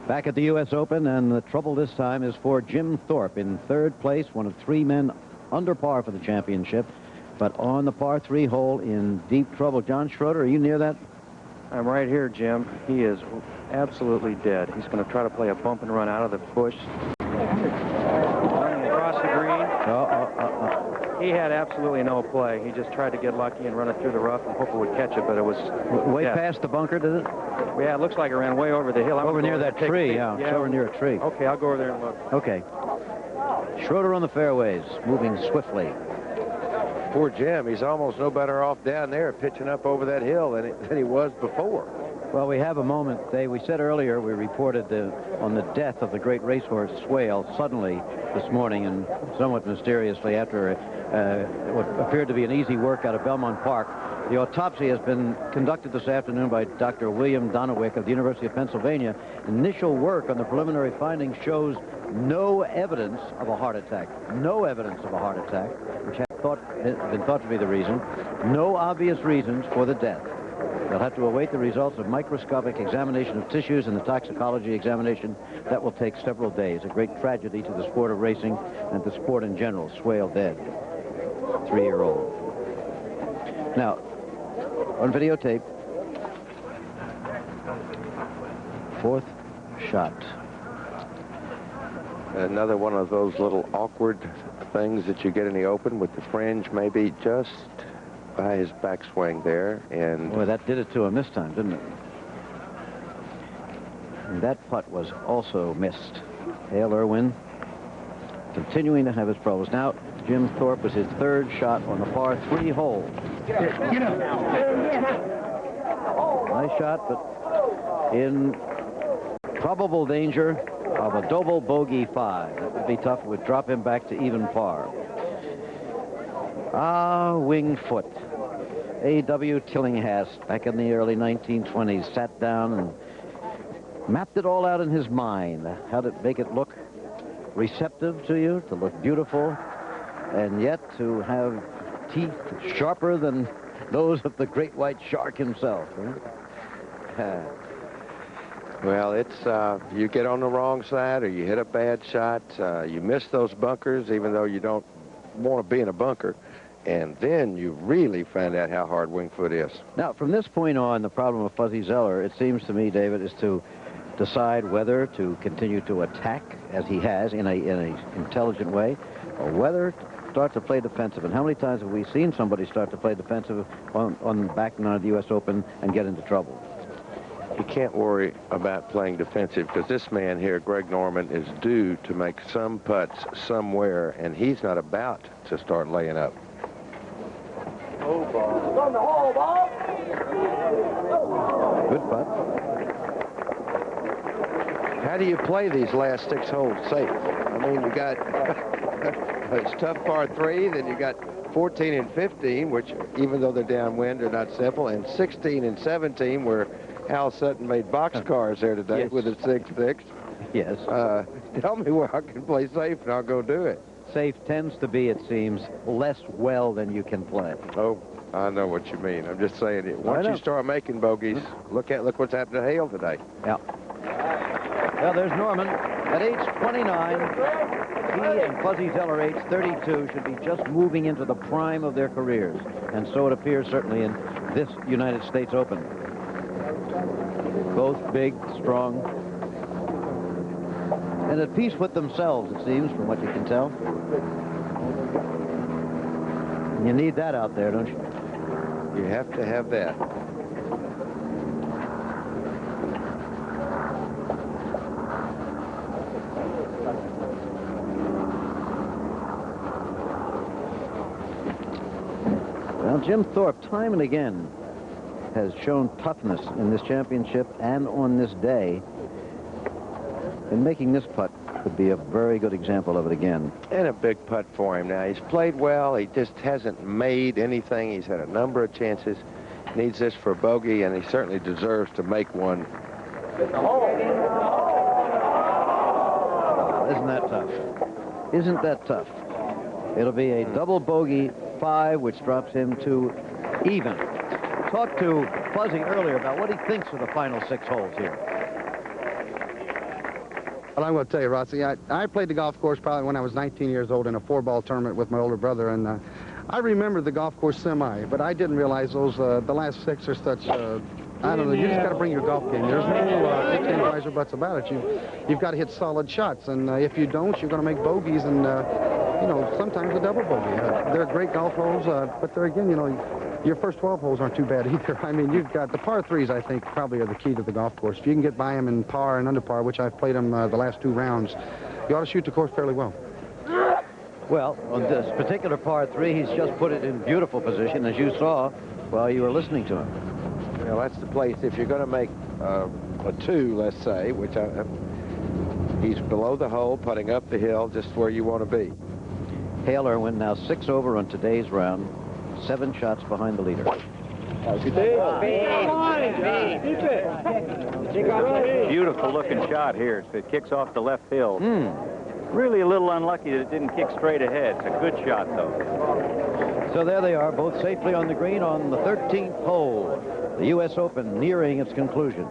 Back at the U.S. Open, and the trouble this time is for Jim Thorpe in third place, one of three men under par for the championship, but on the par 3 hole in deep trouble. John Schroeder, are you near that? I'm right here, Jim. He is absolutely dead. He's going to try to play a bump and run out of the bush. Across the green. He had absolutely no play. He just tried to get lucky and run it through the rough and hope it would catch it, but it was way past the bunker, did it? Yeah, it looks like it ran way over the hill. Over near that tree, yeah. It's over near a tree. Okay, I'll go over there and look. Okay. Schroeder on the fairways, moving swiftly. Poor Jim, he's almost no better off down there pitching up over that hill than he was before. Well, we have a moment. We said earlier, we reported on the death of the great racehorse Swale suddenly this morning and somewhat mysteriously after what appeared to be an easy work out of Belmont Park. The autopsy has been conducted this afternoon by Dr. William Donawick of the University of Pennsylvania. Initial work on the preliminary findings shows no evidence of a heart attack. No evidence of a heart attack, which had been thought to be the reason. No obvious reasons for the death. They'll have to await the results of microscopic examination of tissues and the toxicology examination. That will take several days. A great tragedy to the sport of racing and to sport in general. Swale dead. 3-year-old. Now, on videotape, fourth shot. Another one of those little awkward things that you get in the Open with the fringe maybe just by his backswing there. And boy, that did it to him this time, didn't it? And that putt was also missed. Hale Irwin continuing to have his problems. Now, Jim Thorpe was his third shot on the par 3 hole. Nice shot, but in probable danger of a double bogey 5. That would be tough. It would drop him back to even par. Winged foot. A.W. Tillinghast, back in the early 1920s, sat down and mapped it all out in his mind. How to make it look receptive to you, to look beautiful, and yet to have teeth sharper than those of the great white shark himself. Well, it's you get on the wrong side or you hit a bad shot, you miss those bunkers even though you don't want to be in a bunker, and then you really find out how hard winged foot is. Now, from this point on, the problem of Fuzzy Zoeller, it seems to me, David, is to decide whether to continue to attack, as he has, in a intelligent way, or whether to start to play defensive. And how many times have we seen somebody start to play defensive on the back nine of the U.S. Open and get into trouble? You can't worry about playing defensive because this man here, Greg Norman, is due to make some putts somewhere, and he's not about to start laying up. Good putt. How do you play these last 6 holes safe? I mean, you got it's tough par 3, then you got 14 and 15, which even though they're downwind, are not simple, and 16 and 17, where Hal Sutton made boxcars there today. Yes. With his 6-6. Yes. Tell me where I can play safe, and I'll go do it. Safe tends to be, it seems, less well than you can play. Oh, I know what you mean. I'm just saying it. Once you start making bogeys, look what's happened to Hale today. Yeah. Well, there's Norman at age 29. He and Fuzzy Zoeller, age 32, should be just moving into the prime of their careers, and so it appears certainly in this United States Open. Both big, strong, and at peace with themselves, it seems, from what you can tell. You need that out there, don't you? You have to have that. Well, Jim Thorpe, time and again, has shown toughness in this championship and on this day. And making this putt could be a very good example of it again. And a big putt for him now. He's played well. He just hasn't made anything. He's had a number of chances. Needs this for a bogey, and he certainly deserves to make one. Isn't that tough? Isn't that tough? It'll be a double bogey 5, which drops him to even. Talked to Fuzzy earlier about what he thinks of the final 6 holes here. Well, I'm going to tell you, Rossi, I played the golf course probably when I was 19 years old in a 4-ball tournament with my older brother, and I remember the golf course semi, but I didn't realize those the last 6 are such. I don't know. You just got to bring your golf game. There's no ifs, ands, whys, or buts about it. You've got to hit solid shots, and if you don't, you're going to make bogeys, and you know, sometimes a double bogey. They're great golf holes, but there again, you know, your first 12 holes aren't too bad either. I mean, you've got the par 3s, I think, probably are the key to the golf course. If you can get by them in par and under par, which I've played them the last 2 rounds, you ought to shoot the course fairly well. Well, on this particular par 3, he's just put it in beautiful position, as you saw while you were listening to him. Well, that's the place. If you're going to make a 2, let's say, which he's below the hole, putting up the hill, just where you want to be. Hale Irwin now 6 over on today's round, 7 shots behind the leader. Beautiful looking shot here. It kicks off the left hill. Really a little unlucky that it didn't kick straight ahead. It's a good shot, though. So there they are, both safely on the green on the 13th hole. The U.S. Open nearing its conclusion.